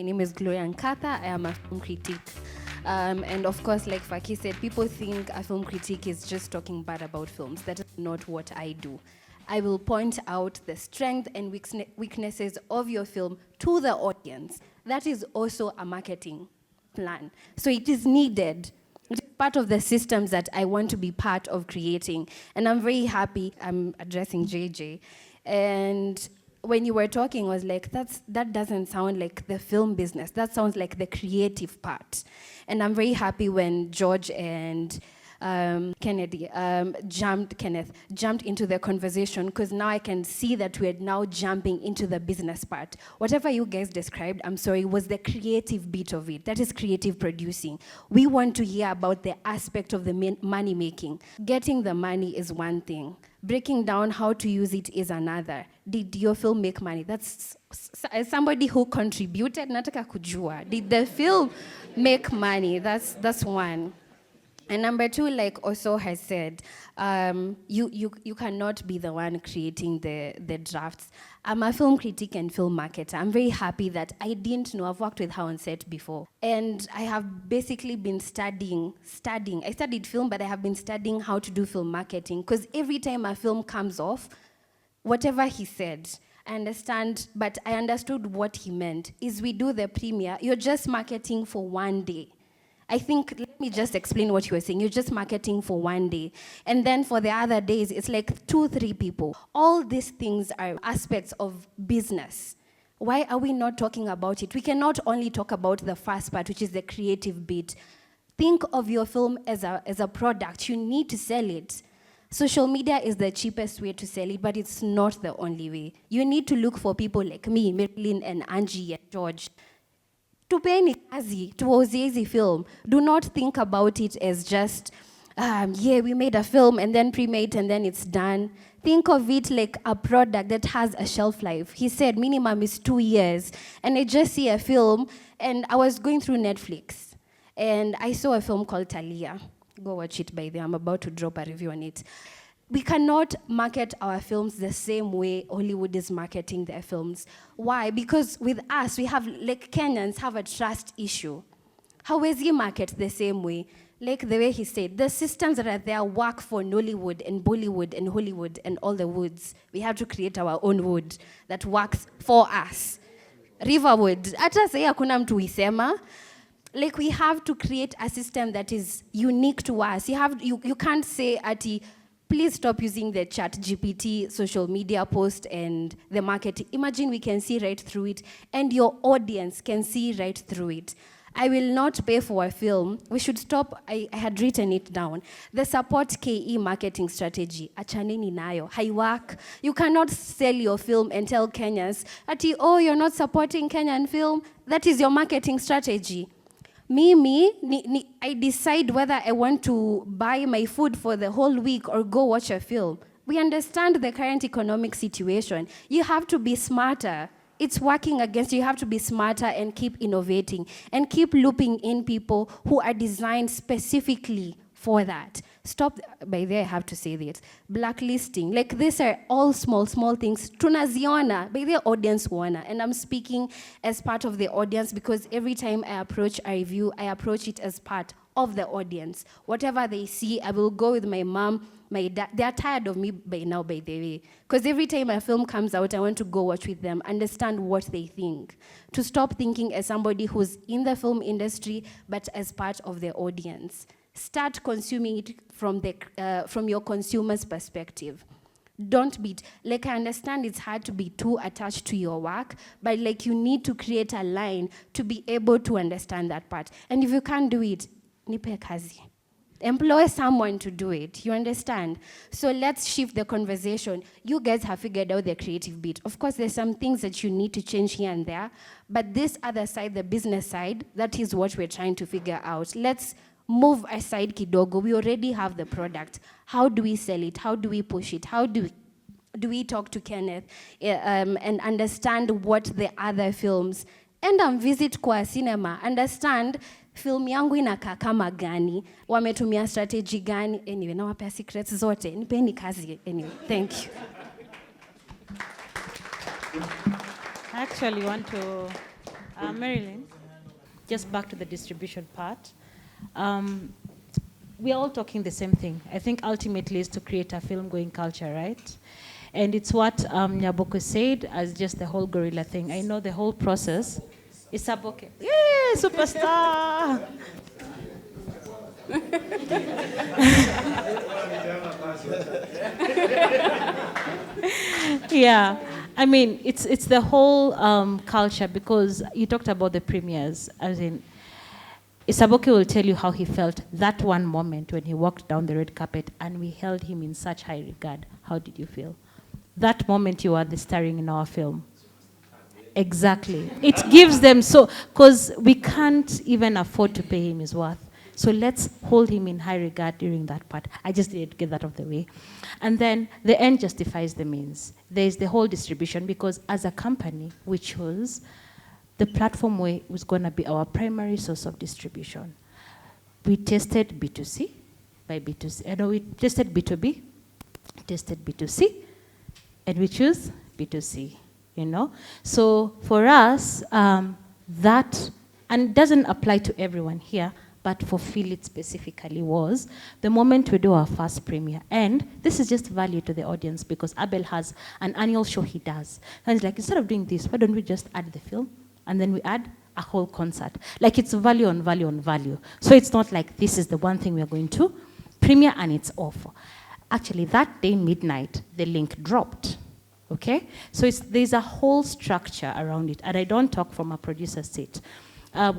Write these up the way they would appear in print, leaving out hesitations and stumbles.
My name is Gloria Nkatha. I am a film critic. And of course, like Fakii said, people think a film critic is just talking bad about films. That is not what I do. I will point out the strength and weaknesses of your film to the audience. That is also a marketing plan. So it is needed. It's part of the systems that I want to be part of creating. And I'm very happy I'm addressing JJ. And when you were talking, I was like, that doesn't sound like the film business. That sounds like the creative part. And I'm very happy when George and Kenneth jumped into the conversation, because now I can see that we're now jumping into the business part. Whatever you guys described, I'm sorry, was the creative bit of it. That is creative producing. We want to hear about the aspect of the money making. Getting the money is one thing. Breaking down how to use it is another. Did your film make money? That's as somebody who contributed, nataka kujua. Did the film make money? That's one. And number two, like Oso has said, you cannot be the one creating the drafts. I'm a film critic and film marketer. I'm very happy that I didn't know. I've worked with her on set before. And I have basically been studying. I studied film, but I have been studying how to do film marketing. Because every time a film comes off, whatever he said, I understand, but I understood what he meant. Is we do the premiere, you're just marketing for one day. I think, let me just explain what you were saying. You're just marketing for one day. And then for the other days, it's like 2-3 people. All these things are aspects of business. Why are we not talking about it? We cannot only talk about the first part, which is the creative bit. Think of your film as a product. You need to sell it. Social media is the cheapest way to sell it, but it's not the only way. You need to look for people like me, Marylyn and Angie and George. Tupeni kazi, tuwauzie hizi film. Do not think about it as just, we made a film and then pre-made and then it's done. Think of it like a product that has a shelf life. He said minimum is 2 years. And I just see a film, and I was going through Netflix, and I saw a film called Talia. Go watch it by the way. I'm about to drop a review on it. We cannot market our films the same way Hollywood is marketing their films. Why? Because with us, we have, like Kenyans, have a trust issue. How is he market the same way? Like the way he said, the systems that are there work for Nollywood and Bollywood and Hollywood and all the woods. We have to create our own wood that works for us. Riverwood. Hata say hakuna mtu isema. Like we have to create a system that is unique to us. You can't say ati, please stop using the chat GPT, social media post, and the marketing. Imagine we can see right through it, and your audience can see right through it. I will not pay for a film. We should stop. I had written it down. The support KE marketing strategy. Achaneni nayo. Haiwak. You cannot sell your film and tell Kenyans, ati, oh, you're not supporting Kenyan film. That is your marketing strategy. I decide whether I want to buy my food for the whole week or go watch a film. We understand the current economic situation. You have to be smarter. It's working against you. You have to be smarter and keep innovating and keep looping in people who are designed specifically for that. Stop, by there I have to say this, blacklisting. Like these are all small things. Tunaziona, by the audience wana. And I'm speaking as part of the audience because every time I approach a review, I approach it as part of the audience. Whatever they see, I will go with my mom, my dad. They're tired of me by now, by the way. Because every time a film comes out, I want to go watch with them, understand what they think. To stop thinking as somebody who's in the film industry, but as part of the audience. Start consuming it from your consumer's perspective. Don't be, like I understand it's hard to be too attached to your work, but like you need to create a line to be able to understand that part. And if you can't do it, nipe kazi. Employ someone to do it, you understand? So let's shift the conversation. You guys have figured out the creative bit. Of course, there's some things that you need to change here and there, but this other side, the business side, that is what we're trying to figure out. Let's move aside kidogo. We already have the product. How do we sell it? How do we push it? How do we talk to Kenneth and understand what the other films, and visit kwa cinema, understand film yangu inakaa kama gani, wametumia strategy gani. Anyway, nawapea secrets zote. Nipeni kazi. Anyway, thank you. I actually want to Marylyn, just back to the distribution part. We are all talking the same thing. I think ultimately is to create a film-going culture, right? And it's what Nyaboke said as just the whole gorilla thing. I know the whole process. It's Saboke. Yeah, superstar! Yeah, I mean, it's the whole culture, because you talked about the premieres. As in, Isaboke will tell you how he felt that one moment when he walked down the red carpet and we held him in such high regard. How did you feel? That moment you are the starring in our film. Exactly. It gives them so, because we can't even afford to pay him his worth. So let's hold him in high regard during that part. I just needed to get that off the way. And then the end justifies the means. There's the whole distribution, because as a company, we chose the platform way was going to be our primary source of distribution. We tested B2C by B2C. I know we tested B2B, tested B2C, and we choose B2C, you know? So for us, that, and it doesn't apply to everyone here, but for Philip specifically, was the moment we do our first premiere. And this is just value to the audience, because Abel has an annual show he does. And he's like, instead of doing this, why don't we just add the film? And then we add a whole concert. Like, it's value on value on value. So it's not like this is the one thing we're going to premiere and it's off. Actually, that day, midnight, the link dropped. Okay? So there's a whole structure around it. And I don't talk from a producer seat.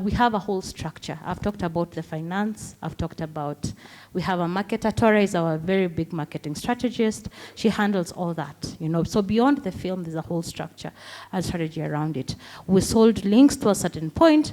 We have a whole structure. I've talked about the finance. I've talked about, we have a marketer. Tora is our very big marketing strategist. She handles all that, you know. So beyond the film, there's a whole structure and strategy around it. We sold links to a certain point.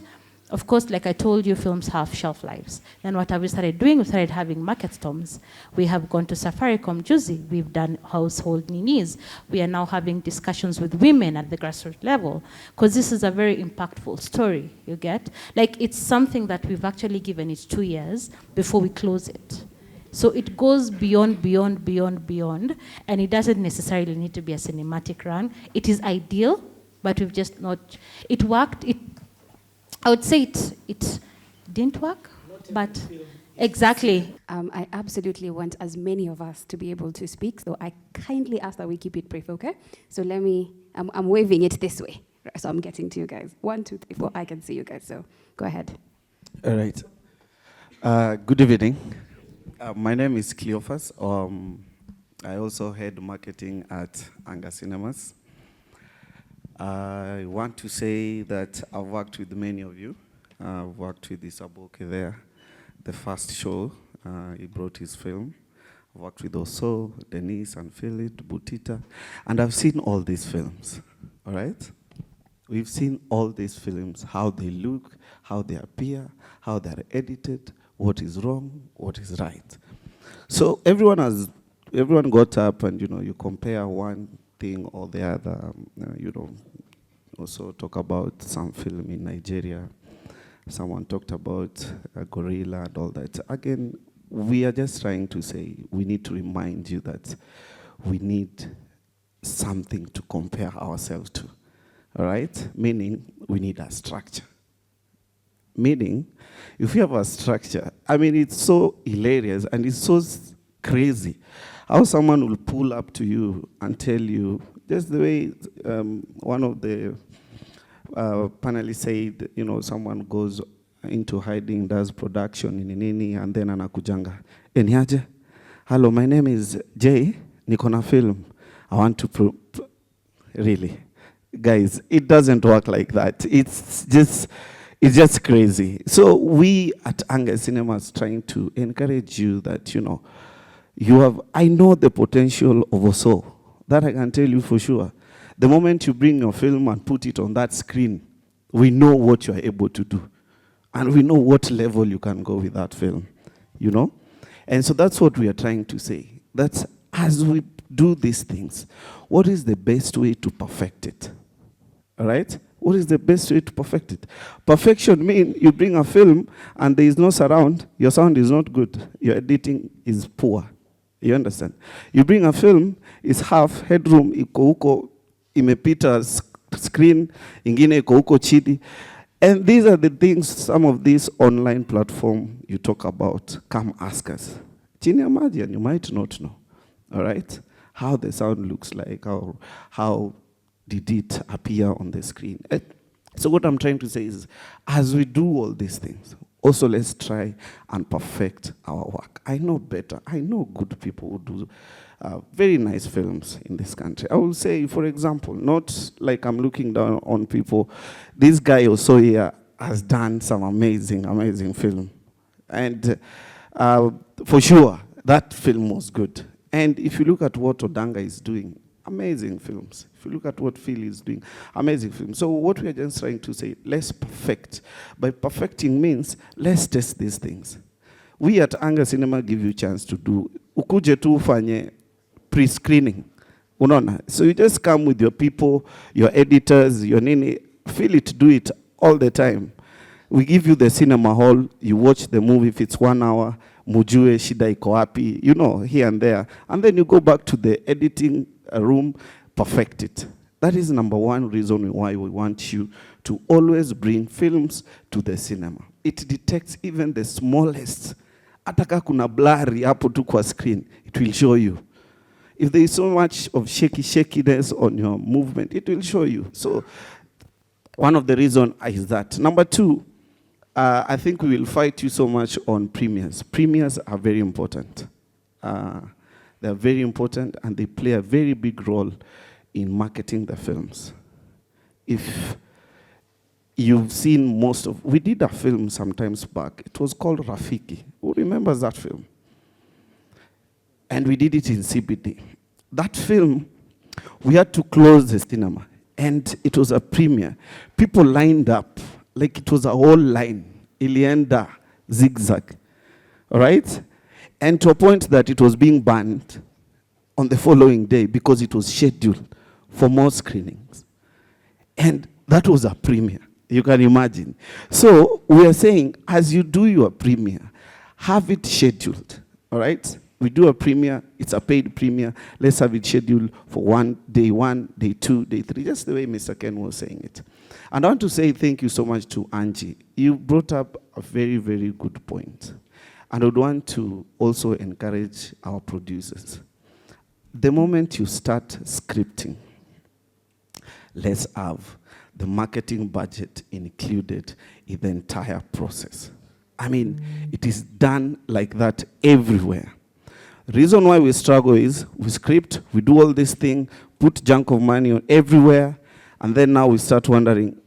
Of course, like I told you, films have shelf lives. Then what have we started doing? We started having market storms. We have gone to Safaricom Juicy. We've done household ninis. We are now having discussions with women at the grassroots level, because this is a very impactful story, you get? Like, it's something that we've actually given it 2 years before we close it. So it goes beyond, beyond, beyond, beyond, and it doesn't necessarily need to be a cinematic run. It is ideal, but we've just not, it worked, I would say it didn't work, but exactly. I absolutely want as many of us to be able to speak, so I kindly ask that we keep it brief, okay? So I'm waving it this way, so I'm getting to you guys. 1, 2, 3, 4, I can see you guys, so go ahead. All right. Good evening. My name is Cleophas. I also head marketing at Anga Cinemas. I want to say that I've worked with many of you. I've worked with Isaboke there, the first show, he brought his film. I've worked with Oso, Denise, and Philip, Butita, and I've seen all these films, all right? We've seen all these films, how they look, how they appear, how they're edited, what is wrong, what is right. So everyone got up and, you know, you compare one thing or the other, you know, also talk about some film in Nigeria. Someone talked about a gorilla and all that. Again, we are just trying to say, we need to remind you that we need something to compare ourselves to, all right? Meaning, we need a structure. Meaning, if we have a structure, I mean, it's so hilarious and it's so crazy how someone will pull up to you and tell you, just the way one of the panelists said, you know, someone goes into hiding, does production in Nini, and then anakujanga. Eniaje? Hello, my name is Jay, niko na film. I want to really. Guys, it doesn't work like that. It's just crazy. So we at Anga Cinemas trying to encourage you that, you know, I know the potential of Oso. That I can tell you for sure. The moment you bring your film and put it on that screen, we know what you are able to do. And we know what level you can go with that film, you know? And so that's what we are trying to say. That as we do these things, what is the best way to perfect it? All right? What is the best way to perfect it? Perfection means you bring a film and there is no surround, your sound is not good, your editing is poor. You understand? You bring a film, it's half, headroom, iko huko, imepita screen, ingine iko huko chini. And these are the things, some of these online platform you talk about, come ask us. Chini ya maji, and you might not know, all right? How the sound looks like, how did it appear on the screen. So what I'm trying to say is, as we do all these things, also let's try and perfect our work. I know better. I know good people who do very nice films in this country. I will say, for example, not like I'm looking down on people. This guy also here has done some amazing, amazing film. And for sure, that film was good. And if you look at what Odanga is doing, amazing films. If you look at what Phil is doing, amazing films. So what we are just trying to say, let's perfect. By perfecting means, let's test these things. We at Anga Cinema give you a chance to do, ukuje tu ufanye pre-screening. Unaona? So you just come with your people, your editors, your nini, feel it, do it all the time. We give you the cinema hall, you watch the movie if it's 1 hour, mujue, shida iko wapi, you know, here and there. And then you go back to the editing room, perfect it. That is number one reason why we want you to always bring films to the cinema. It detects even the smallest. Ataka kuna blurry hapo tu kwa screen, it will show you. If there is so much of shakiness on your movement, it will show you. So one of the reasons is that. Number two, I think we will fight you so much on premieres. Premieres are very important. They're very important and they play a very big role in marketing the films. If you've seen most of, we did a film sometimes back, it was called Rafiki. Who remembers that film? And we did it in CBD. That film, we had to close the cinema and it was a premiere. People lined up, like it was a whole line, ilienda, zigzag, all right? And to a point that it was being banned on the following day because it was scheduled for more screenings. And that was a premiere, you can imagine. So we are saying, as you do your premiere, have it scheduled, all right? We do a premiere, it's a paid premiere, let's have it scheduled for day one, day two, day three, just the way Mr. Ken was saying it. And I want to say thank you so much to Angie. You brought up a very, very good point. And I would want to also encourage our producers. The moment you start scripting, let's have the marketing budget included in the entire process. I mean, it is done like that everywhere. The reason why we struggle is we script, we do all this thing, put junk of money on everywhere, and then now we start wondering,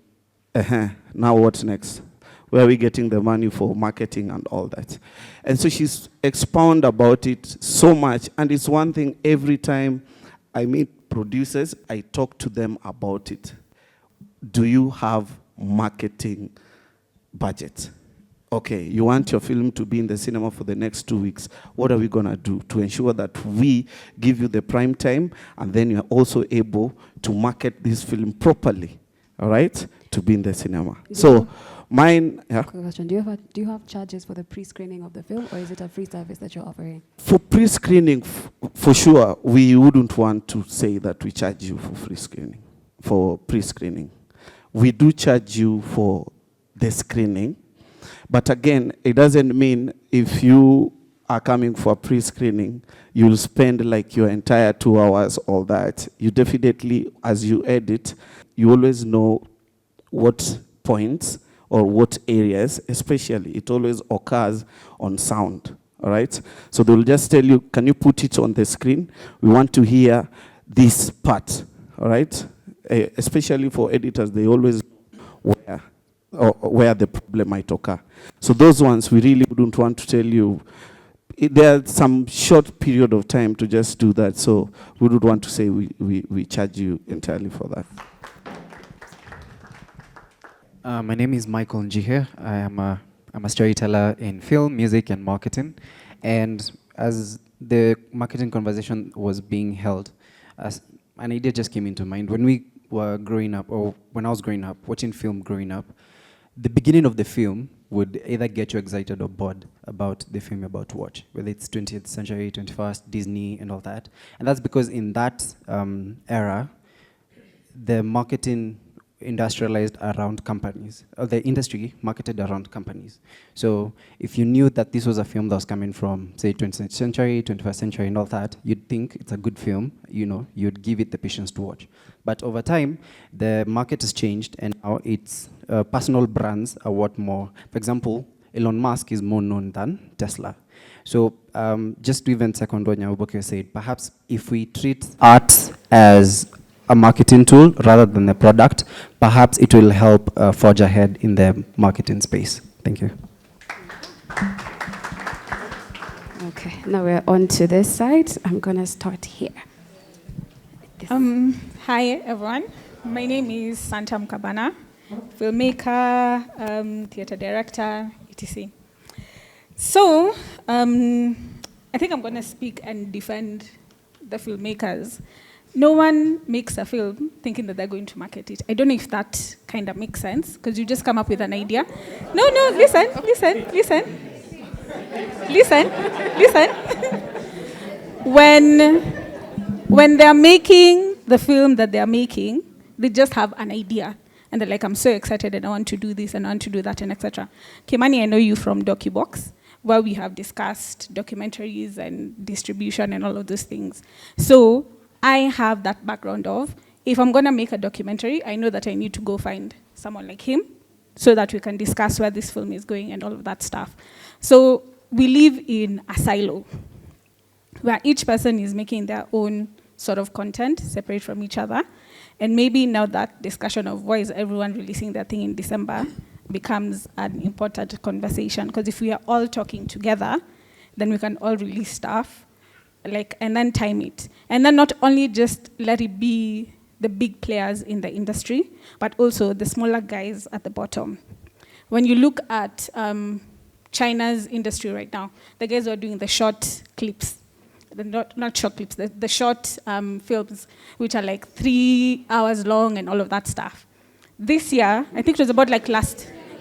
now what next? Where are we getting the money for marketing and all that? And so she's expound about it so much, and it's one thing every time I meet producers, I talk to them about it. Do you have marketing budget? Okay, you want your film to be in the cinema for the next 2 weeks. What are we gonna do to ensure that we give you the prime time and then you're also able to market this film properly, all right, to be in the cinema? So mine, yeah. Question, do you have charges for the pre-screening of the film, or is it a free service that you're offering? For pre-screening, for sure, we wouldn't want to say that we charge you for free screening, for pre-screening. We do charge you for the screening, but again, it doesn't mean if you are coming for pre-screening, you'll spend like your entire 2 hours, all that. You definitely, as you edit, you always know what points or what areas, especially, it always occurs on sound, all right? So they'll just tell you, can you put it on the screen? We want to hear this part, all right? Especially for editors, they always know where the problem might occur. So those ones, we really wouldn't want to tell you. There's some short period of time to just do that, so we would want to say we charge you entirely for that. My name is Michael Njihe. I'm a storyteller in film, music, and marketing. And as the marketing conversation was being held, an idea just came into mind. When we were growing up, or when I was growing up, watching film growing up, the beginning of the film would either get you excited or bored about the film you're about to watch, whether it's 20th century, 21st, Disney, and all that. And that's because in that era, the marketing industrialized around companies, or the industry marketed around companies. So if you knew that this was a film that was coming from, say, 20th century, 21st century and all that, you'd think it's a good film, you know, you'd give it the patience to watch. But over time, the market has changed, and now it's personal brands are what more. For example, Elon Musk is more known than Tesla. So just to even second what Nyaboke said, perhaps if we treat art as a marketing tool rather than a product, perhaps it will help forge ahead in the marketing space. Thank you. Okay, now we're on to this side. I'm going to start here. Hi, everyone. My name is Santa Mkabana, filmmaker, theater director, etc. So, I think I'm going to speak and defend the filmmakers. No one makes a film thinking that they're going to market it. I don't know if that kind of makes sense, because you just come up with an idea. No, listen. When they're making the film that they're making, they just have an idea. And they're like, I'm so excited and I want to do this and I want to do that and etc. Kimani, I know you from DocuBox, where we have discussed documentaries and distribution and all of those things. So I have that background of, if I'm going to make a documentary, I know that I need to go find someone like him so that we can discuss where this film is going and all of that stuff. So we live in a silo where each person is making their own sort of content separate from each other. And maybe now that discussion of why is everyone releasing their thing in December becomes an important conversation. Because if we are all talking together, then we can all release stuff, and then time it. And then not only just let it be the big players in the industry, but also the smaller guys at the bottom. When you look at China's industry right now, the guys who are doing the short clips, not short clips, the short films, which are like 3 hours long and all of that stuff. This year, I think it was about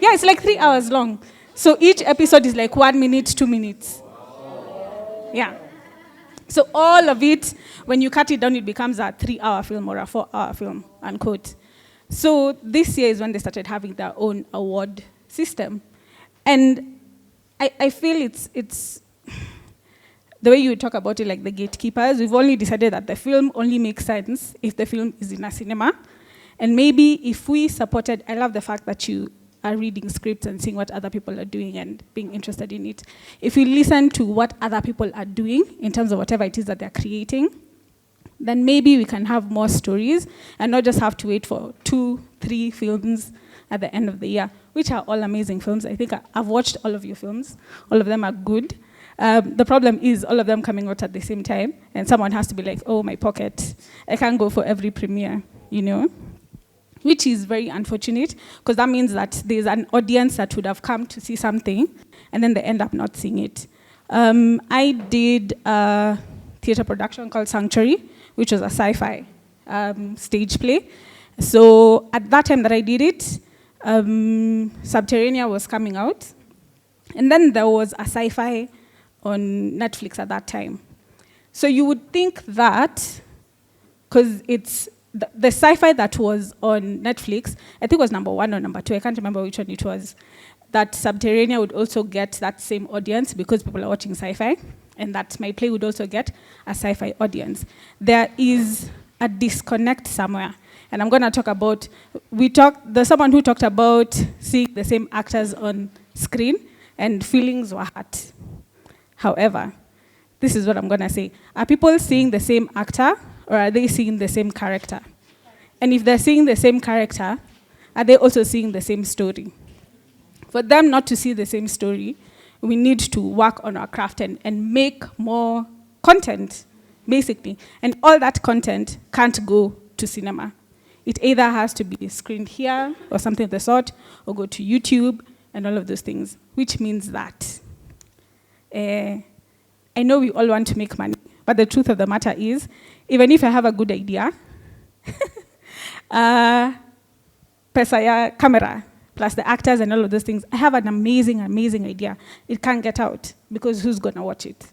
it's like 3 hours long. So each episode is like 1 minute, 2 minutes. Yeah. So all of it, when you cut it down, it becomes a 3-hour film or a 4-hour film, unquote. So this year is when they started having their own award system. And I feel it's the way you talk about it, like the gatekeepers, we've only decided that the film only makes sense if the film is in a cinema. And maybe if we supported, I love the fact that you are reading scripts and seeing what other people are doing and being interested in it. If we listen to what other people are doing in terms of whatever it is that they're creating, then maybe we can have more stories and not just have to wait for 2-3 films at the end of the year, which are all amazing films. I think I've watched all of your films. All of them are good. The problem is all of them coming out at the same time, and someone has to be like, oh, my pocket. I can't go for every premiere, you know? Which is very unfortunate, because that means that there's an audience that would have come to see something, and then they end up not seeing it. I did a theater production called Sanctuary, which was a sci-fi stage play. So at that time that I did it, Subterranea was coming out, and then there was a sci-fi on Netflix at that time. So you would think that, because it's the sci-fi that was on Netflix, I think it was number 1 or number 2, I can't remember which one it was, that Subterranea would also get that same audience because people are watching sci-fi, and that my play would also get a sci-fi audience. There is a disconnect somewhere. And I'm going to talk about, there's someone who talked about seeing the same actors on screen and feelings were hurt. However, this is what I'm going to say. Are people seeing the same actor or are they seeing the same character? And if they're seeing the same character, are they also seeing the same story? For them not to see the same story, we need to work on our craft and make more content, basically. And all that content can't go to cinema. It either has to be screened here or something of the sort, or go to YouTube and all of those things, which means that I know we all want to make money, but the truth of the matter is, even if I have a good idea, pesa ya camera, plus the actors and all of those things, I have an amazing, amazing idea. It can't get out because who's going to watch it?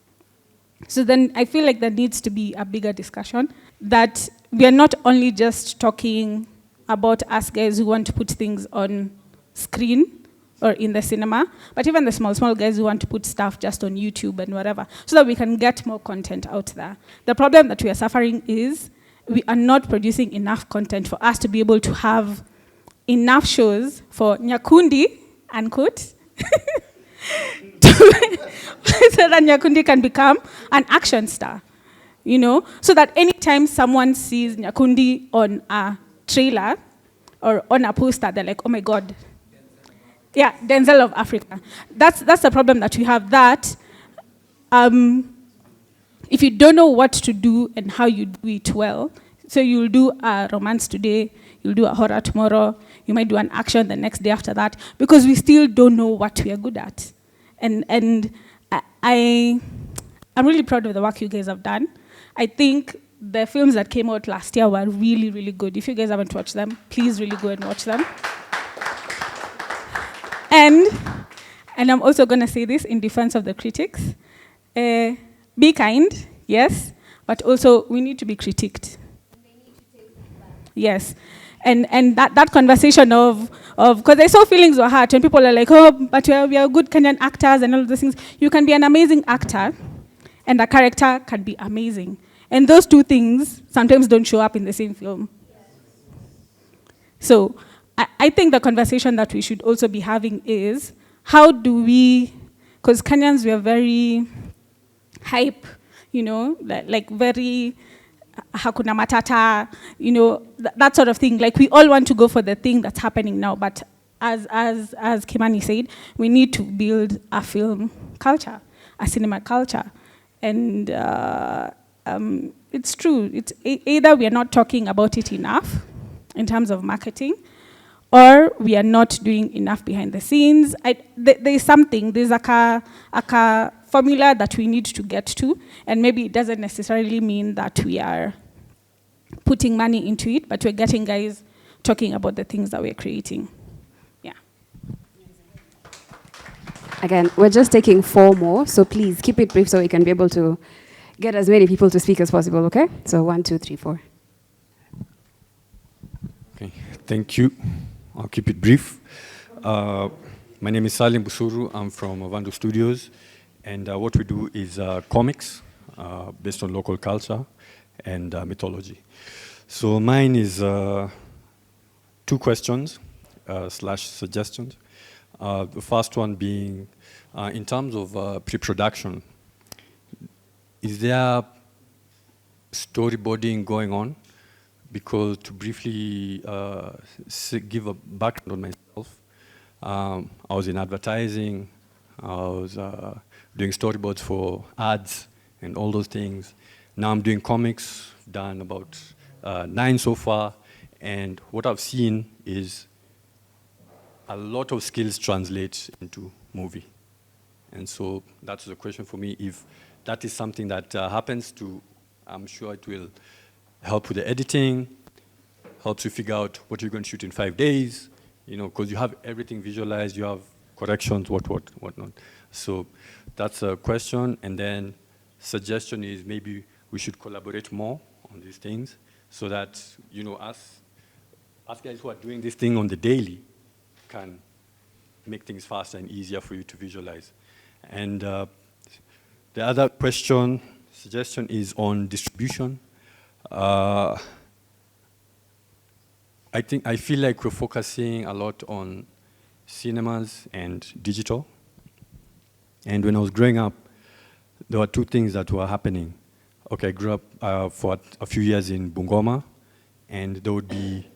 So then I feel like there needs to be a bigger discussion that we are not only just talking about us guys who want to put things on screen or in the cinema, but even the small guys who want to put stuff just on YouTube and whatever, so that we can get more content out there. The problem that we are suffering is we are not producing enough content for us to be able to have enough shows for Nyakundi, unquote, so that Nyakundi can become an action star, you know? So that anytime someone sees Nyakundi on a trailer or on a poster, they're like, oh my God. Yeah, Denzel of Africa. That's the problem that we have, that if you don't know what to do and how you do it well, so you'll do a romance today, you'll do a horror tomorrow, you might do an action the next day after that, because we still don't know what we are good at. And I'm really proud of the work you guys have done. I think the films that came out last year were really, really good. If you guys haven't watched them, please really go and watch them. And I'm also going to say this in defense of the critics. Be kind, yes, but also we need to be critiqued. Yes. And that conversation of because I saw feelings were hurt when people are like, oh, but we are good Kenyan actors and all of those things. You can be an amazing actor, and a character can be amazing. And those two things sometimes don't show up in the same film. So I think the conversation that we should also be having is, how do we, because Kenyans, we are very hype, you know, like very hakuna matata, you know, that sort of thing. Like, we all want to go for the thing that's happening now, but as Kimani said, we need to build a film culture, a cinema culture. And it's true, it's either we are not talking about it enough in terms of marketing, or we are not doing enough behind the scenes. There's a formula that we need to get to, and maybe it doesn't necessarily mean that we are putting money into it, but we're getting guys talking about the things that we're creating. Yeah. Again, we're just taking 4 more, so please keep it brief so we can be able to get as many people to speak as possible, okay? So 1, 2, 3, 4. Okay, thank you. I'll keep it brief. My name is Salim Busuru. I'm from Ovando Studios. And what we do is comics based on local culture and mythology. So mine is 2 questions / suggestions. The first one being, in terms of pre-production, is there storyboarding going on? Because to briefly give a background on myself, I was in advertising, I was doing storyboards for ads and all those things. Now I'm doing comics, done about 9 so far, and what I've seen is a lot of skills translate into movie. And so that's the question for me. If that is something that happens to, I'm sure it will help with the editing, helps you figure out what you're going to shoot in 5 days, you know, because you have everything visualized, you have corrections, whatnot. So that's a question. And then suggestion is maybe we should collaborate more on these things so that, you know, us guys who are doing this thing on the daily can make things faster and easier for you to visualize. And the other suggestion is on distribution. I feel like we're focusing a lot on cinemas and digital. And when I was growing up, there were 2 things that were happening. Okay, I grew up for a few years in Bungoma, and there would be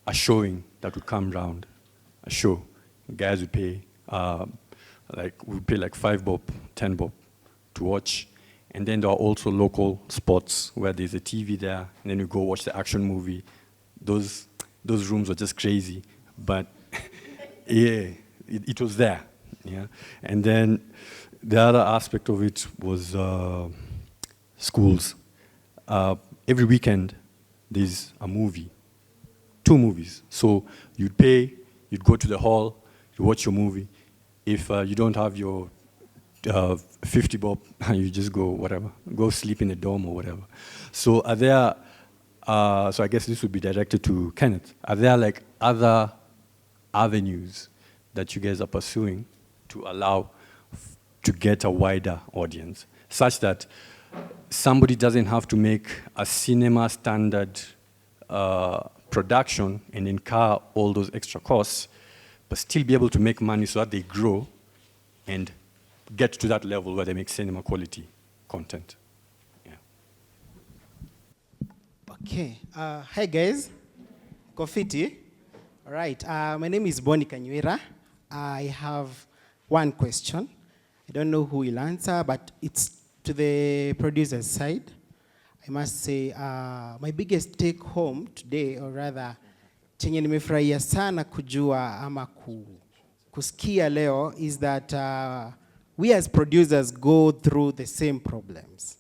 a showing that would come round, a show. Guys would pay, like 5 bob, 10 bob to watch. And then there are also local spots where there's a TV there, and then you go watch the action movie. Those rooms were just crazy, but yeah, it was there. Yeah, and then the other aspect of it was schools. Every weekend there's a movie, 2 movies. So you'd pay, you'd go to the hall, you watch your movie. If you don't have your 50 bob, you just go whatever, go sleep in the dorm or whatever. So are there So I guess this would be directed to Kenneth. Are there like other avenues that you guys are pursuing to allow to get a wider audience, such that somebody doesn't have to make a cinema standard production and incur all those extra costs, but still be able to make money so that they grow and get to that level where they make cinema quality content? Yeah. Okay. Hi guys. Kofiti. All right. My name is Boni Kanyuira. I have one question. I don't know who will answer, but it's to the producer's side. I must say, my biggest take home today, or rather, chenye nimefurahia sana kujua ama kusikia leo, is that we as producers go through the same problems.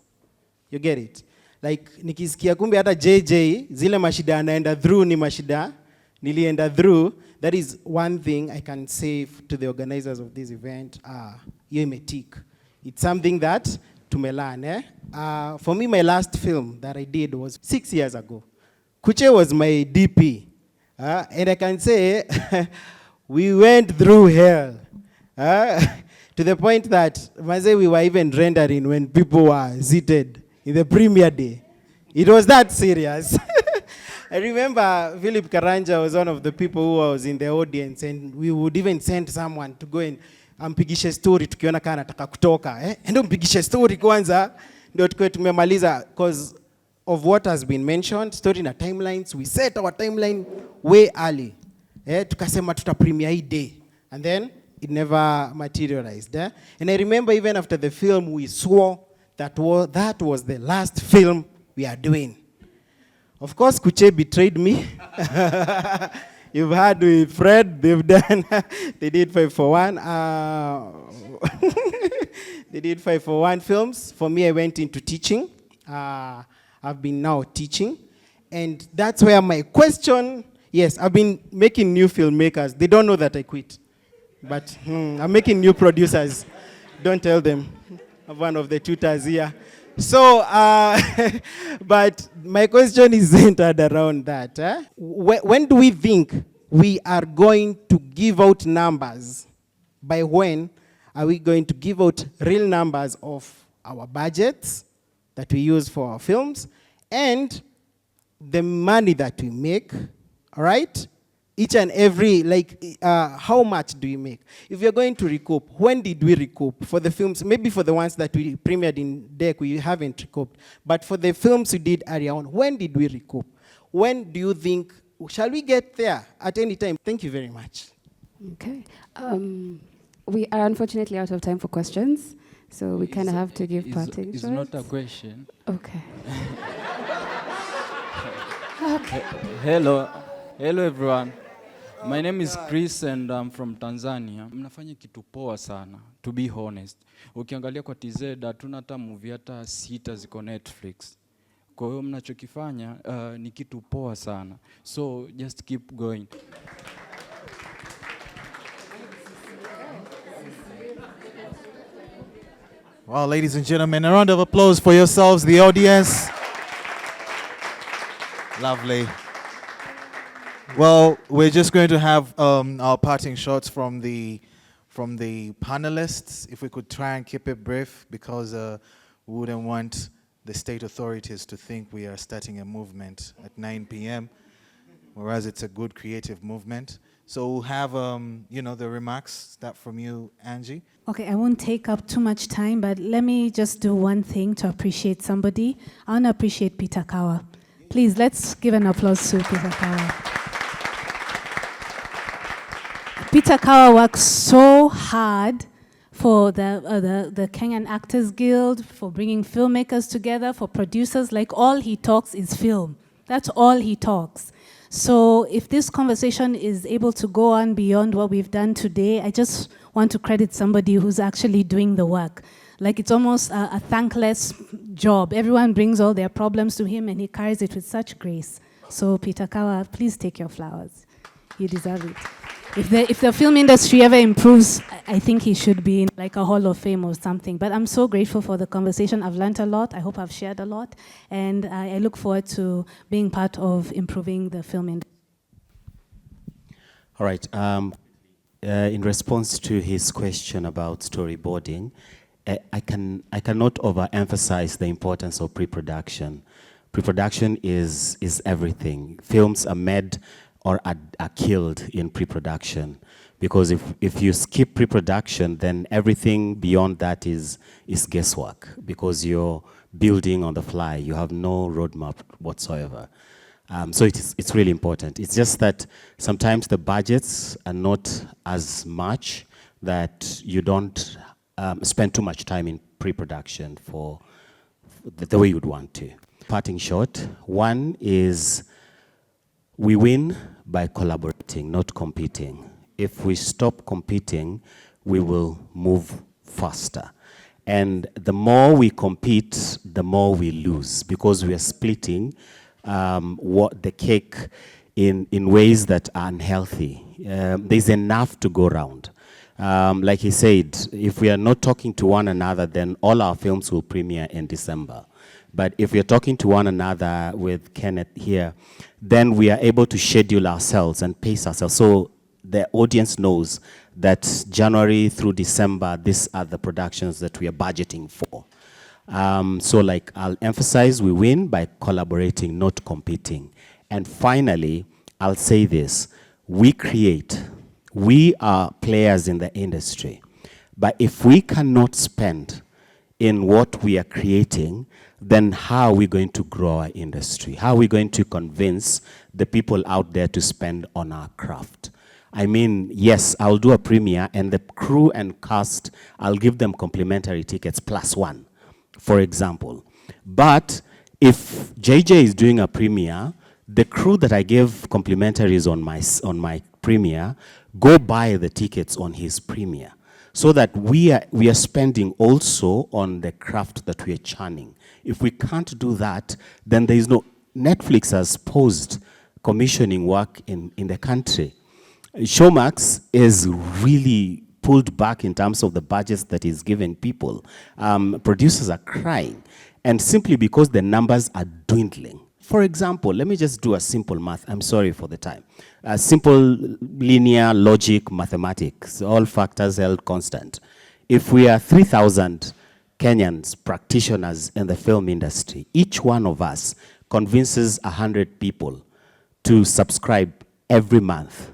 You get it? Like, nikisikia kumbe hata JJ, zile mashida anaenda through ni mashida nilienda through. That is one thing I can say to the organizers of this event. Hiyo imetik. It's something that tumelearn. For me, my last film that I did was 6 years ago. Kuche was my DP. And I can say we went through hell. To the point that we were even rendering when people were seated in the premiere day. It was that serious. I remember Philip Karanja was one of the people who was in the audience, and we would even send someone to go and ampigishe story tukiona kana nataka kutoka. Endo mpigishe story kwanza ndio tukwe tumemaliza, because of what has been mentioned, story na timelines. We set our timeline way early. Tukasema tuta premiere hii day, and then it never materialized. And I remember even after the film, we swore that was the last film we are doing. Of course, Kuche betrayed me. You've heard with Fred, they've done, they did 541. They did 541 films. For me, I went into teaching. I've been now teaching. And that's where my question, yes, I've been making new filmmakers. They don't know that I quit. But I'm making new producers. Don't tell them. I'm one of the tutors here. So, but my question is centered around that. When do we think we are going to give out numbers? By when are we going to give out real numbers of our budgets that we use for our films and the money that we make, all right? Each and every, like, how much do we make? If you're going to recoup, when did we recoup? For the films, maybe for the ones that we premiered in DEC, we haven't recouped. But for the films we did earlier on, when did we recoup? When do you think, shall we get there at any time? Thank you very much. Okay. We are unfortunately out of time for questions, so we kind of have to give parting It's shots. not a question. Okay. Hello everyone. My name is Chris and I'm from Tanzania. Mnafanya kitu poa sana, to be honest. Ukiangalia kwa TZ hatuna hata movie hata 6 ziko Netflix. Kwa hiyo mnachokifanya ni kitu poa sana. So just keep going. Well, ladies and gentlemen, a round of applause for yourselves, the audience. Lovely. Well, we're just going to have our parting shots from the panelists. If we could try and keep it brief, because we wouldn't want the state authorities to think we are starting a movement at 9 p.m., whereas it's a good creative movement. So we'll have, the remarks start from you, Angie. Okay, I won't take up too much time, but let me just do one thing to appreciate somebody. I want to appreciate Peter Kawa. Please, let's give an applause to Peter Kawa. Peter Kawa works so hard for the Kenyan Actors Guild, for bringing filmmakers together, for producers. Like, all he talks is film. That's all he talks. So if this conversation is able to go on beyond what we've done today, I just want to credit somebody who's actually doing the work. Like, it's almost a thankless job. Everyone brings all their problems to him and he carries it with such grace. So Peter Kawa, please take your flowers. You deserve it. if the film industry ever improves, I think he should be in like a Hall of Fame or something. But I'm so grateful for the conversation. I've learned a lot. I hope I've shared a lot. And I look forward to being part of improving the film industry. All right. In response to his question about storyboarding, I cannot overemphasize the importance of pre-production. Pre-production is everything. Films are made or are killed in pre-production, because if you skip pre-production, then everything beyond that is guesswork, because you're building on the fly. You have no roadmap whatsoever. So it's really important. It's just that sometimes the budgets are not as much, that you don't spend too much time in pre-production for the way you'd want to. Parting shot, one is we win by collaborating, not competing. If we stop competing, we will move faster. And the more we compete, the more we lose, because we are splitting the cake in ways that are unhealthy. There's enough to go around. Like he said, if we are not talking to one another, then all our films will premiere in December. But if we're talking to one another with Kenneth here, then we are able to schedule ourselves and pace ourselves. So the audience knows that January through December, these are the productions that we are budgeting for. So like I'll emphasize, we win by collaborating, not competing. And finally, I'll say this, we create. We are players in the industry. But if we cannot spend in what we are creating, then how are we going to grow our industry? How are we going to convince the people out there to spend on our craft? I mean, yes, I'll do a premiere, and the crew and cast, I'll give them complimentary tickets +1, for example. But if JJ is doing a premiere, the crew that I give complimentaries on my premiere go buy the tickets on his premiere, so that we are spending also on the craft that we are churning. If we can't do that, then there is no... Netflix has paused commissioning work in the country. Showmax is really pulled back in terms of the budgets that is giving people. Producers are crying, and simply because the numbers are dwindling. For example, let me just do a simple math. I'm sorry for the time. Simple linear logic mathematics, all factors held constant. If we are 3,000 Kenyans, practitioners in the film industry, each one of us convinces 100 people to subscribe every month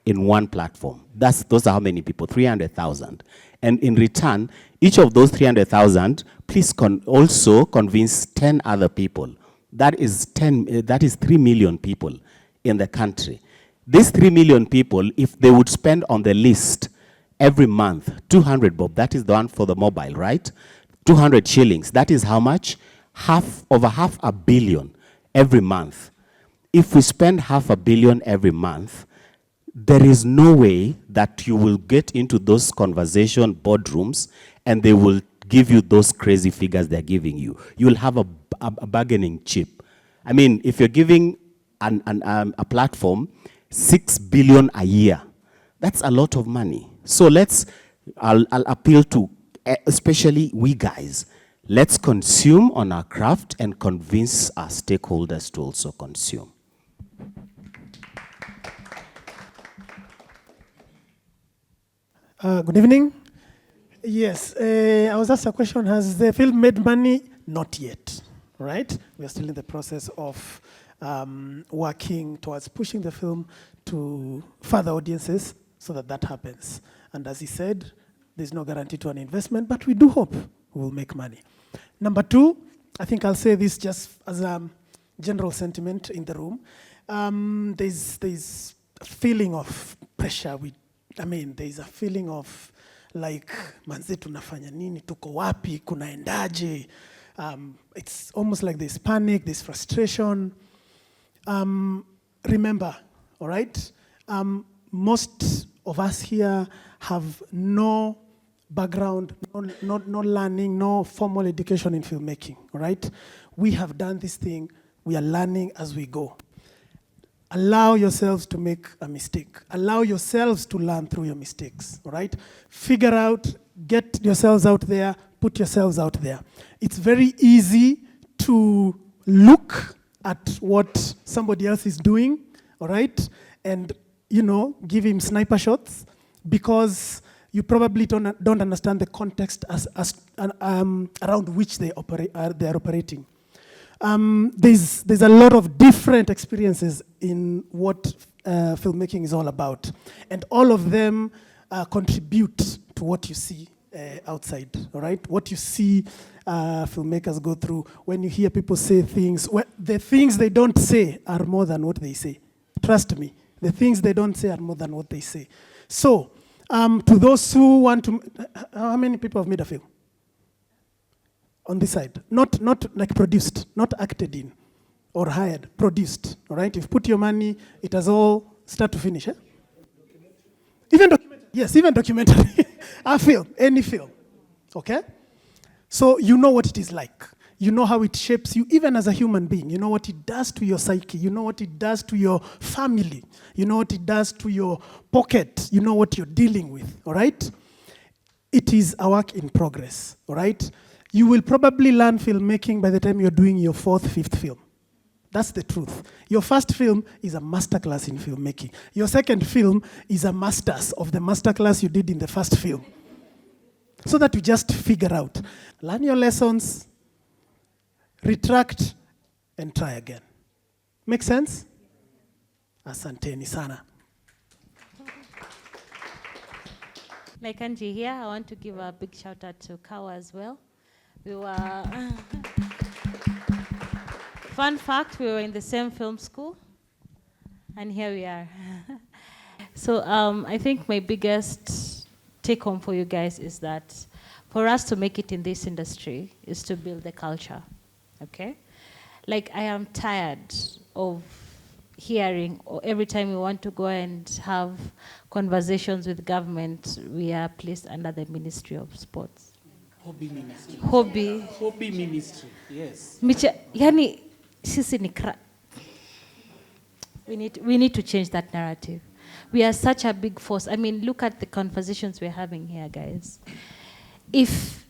in one platform. Those are how many people? 300,000. And in return, each of those 300,000, please also convince 10 other people. That is 3 million people in the country. These 3 million people, if they would spend on the list every month, 200 bob, that is the one for the mobile, right? 200 shillings, that is how much? Over half a billion every month. If we spend $500 million every month, there is no way that you will get into those conversation boardrooms and they will give you those crazy figures they're giving you. You'll have a bargaining chip. I mean, if you're giving a platform 6 billion a year, that's a lot of money. So I'll appeal to, especially we guys, let's consume on our craft and convince our stakeholders to also consume. Good evening. Yes, I was asked a question, has the film made money? Not yet, right? We are still in the process of working towards pushing the film to further audiences so that happens. And as he said, there's no guarantee to an investment, but we do hope we will make money. Number two, I think I'll say this just as a general sentiment in the room. There's a feeling of pressure. There's a feeling of like, manze tunafanya nini, tuko wapi, kunaendaje. It's almost like there's panic, there's frustration. Remember, all right, most of us here have no background, no learning, no formal education in filmmaking, all right? We have done this thing, we are learning as we go. Allow yourselves to make a mistake. Allow yourselves to learn through your mistakes, all right? Figure out, get yourselves out there, put yourselves out there. It's very easy to look at what somebody else is doing, all right? And, give him sniper shots because you probably don't understand the context around which they're operating. There's a lot of different experiences in what filmmaking is all about. And all of them contribute to what you see outside, all right? What you see filmmakers go through. When you hear people say things, the things they don't say are more than what they say. Trust me, the things they don't say are more than what they say. So, to those who want to, how many people have made a film? On this side, not like produced, not acted in or hired, produced, all right? You've put your money, it has all start to finish, eh? Even documentary, yes, even documentary, a film, any film, okay? So you know what it is like. You know how it shapes you, even as a human being. You know what it does to your psyche. You know what it does to your family. You know what it does to your pocket. You know what you're dealing with, all right? It is a work in progress, all right? You will probably learn filmmaking by the time you're doing your 4th, 5th film. That's the truth. Your first film is a masterclass in filmmaking. Your second film is a master's of the masterclass you did in the first film. So that you just figure out. Learn your lessons, retract, and try again. Make sense? Asanteni sana. Like Angie here, I want to give a big shout out to Kawa as well. We were, fun fact, we were in the same film school, and here we are. So I think my biggest take home for you guys is that for us to make it in this industry is to build the culture, okay? Like, I am tired of hearing, or every time we want to go and have conversations with government, we are placed under the Ministry of Sports. Hobby ministry. Hobby ministry, yes. Yani, sisi ni we need to change that narrative. We are such a big force. I mean, look at the conversations we're having here, guys. If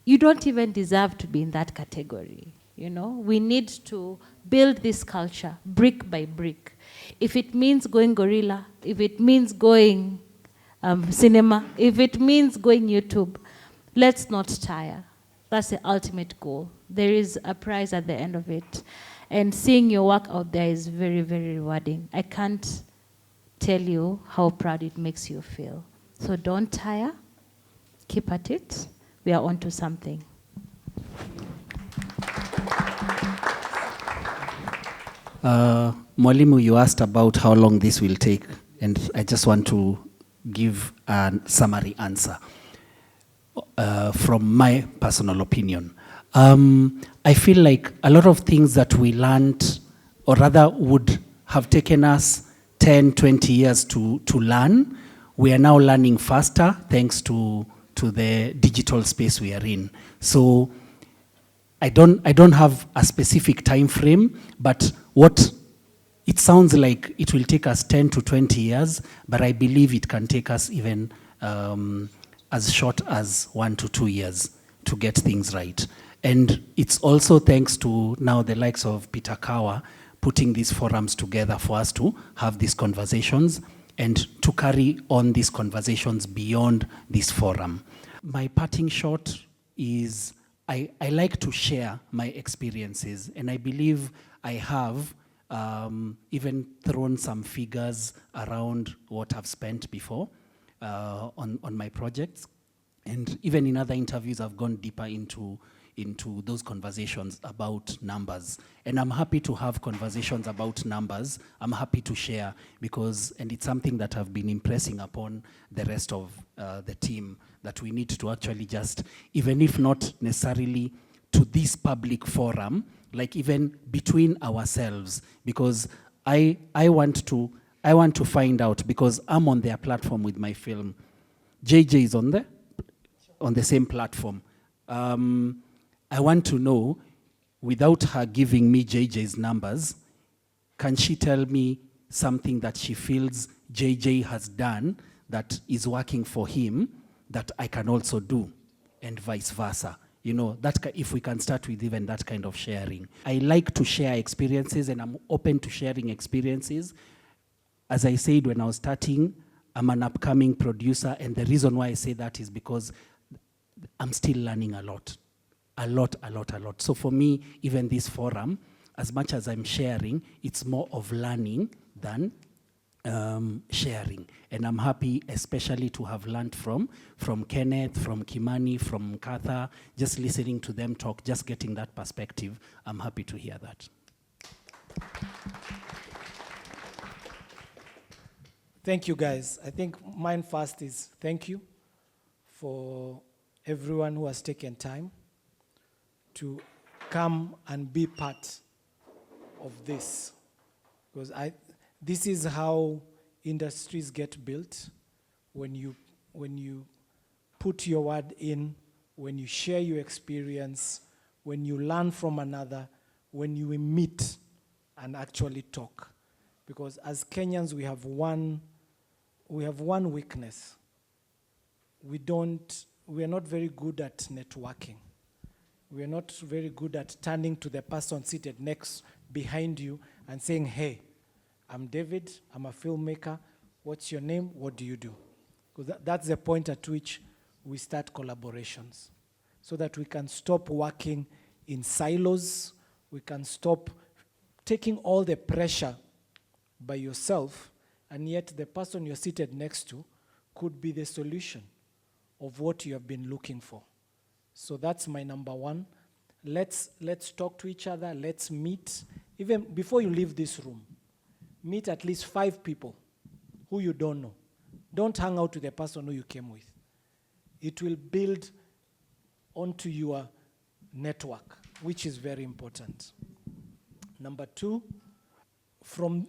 you don't even deserve to be in that category, we need to build this culture brick by brick. If it means going gorilla, if it means going cinema, if it means going YouTube, let's not tire. That's the ultimate goal. There is a prize at the end of it. And seeing your work out there is very, very rewarding. I can't tell you how proud it makes you feel. So don't tire. Keep at it. We are on to something. Mwalimu, you asked about how long this will take, and I just want to give a summary answer. From my personal opinion. I feel like a lot of things that we learned, or rather would have taken us 10, 20 years to learn, we are now learning faster thanks to the digital space we are in. So I don't have a specific time frame, but it sounds like it will take us 10 to 20 years, but I believe it can take us even as short as 1 to 2 years to get things right. And it's also thanks to now the likes of Peter Kawa putting these forums together for us to have these conversations and to carry on these conversations beyond this forum. My parting shot is I like to share my experiences, and I believe I have even thrown some figures around what I've spent before. On my projects, and even in other interviews I've gone deeper into those conversations about numbers, and I'm happy to have conversations about numbers. I'm happy to share and it's something that I've been impressing upon the rest of the team, that we need to actually just, even if not necessarily to this public forum, like even between ourselves, because I want to find out, because I'm on their platform with my film. JJ is on the same platform. I want to know, without her giving me JJ's numbers, can she tell me something that she feels JJ has done that is working for him that I can also do, and vice versa. You know, if we can start with even that kind of sharing. I like to share experiences, and I'm open to sharing experiences. As I said when I was starting, I'm an upcoming producer, and the reason why I say that is because I'm still learning a lot. A lot. So for me, even this forum, as much as I'm sharing, it's more of learning than sharing. And I'm happy especially to have learned from Kenneth, from Kimani, from Katha, just listening to them talk, just getting that perspective. I'm happy to hear that. Thank you, guys. I think mine first is thank you for everyone who has taken time to come and be part of this. Because this is how industries get built, when you put your word in, when you share your experience, when you learn from another, when you meet and actually talk. Because as Kenyans, we have one weakness. We are not very good at networking. We are not very good at turning to the person seated next behind you and saying, hey, I'm David, I'm a filmmaker, what's your name, what do you do? Because that's the point at which we start collaborations, so that we can stop working in silos, we can stop taking all the pressure by yourself, and yet the person you're seated next to could be the solution of what you have been looking for. So that's my number one. Let's talk to each other, let's meet. Even before you leave this room, meet at least 5 people who you don't know. Don't hang out with the person who you came with. It will build onto your network, which is very important. Number 2, from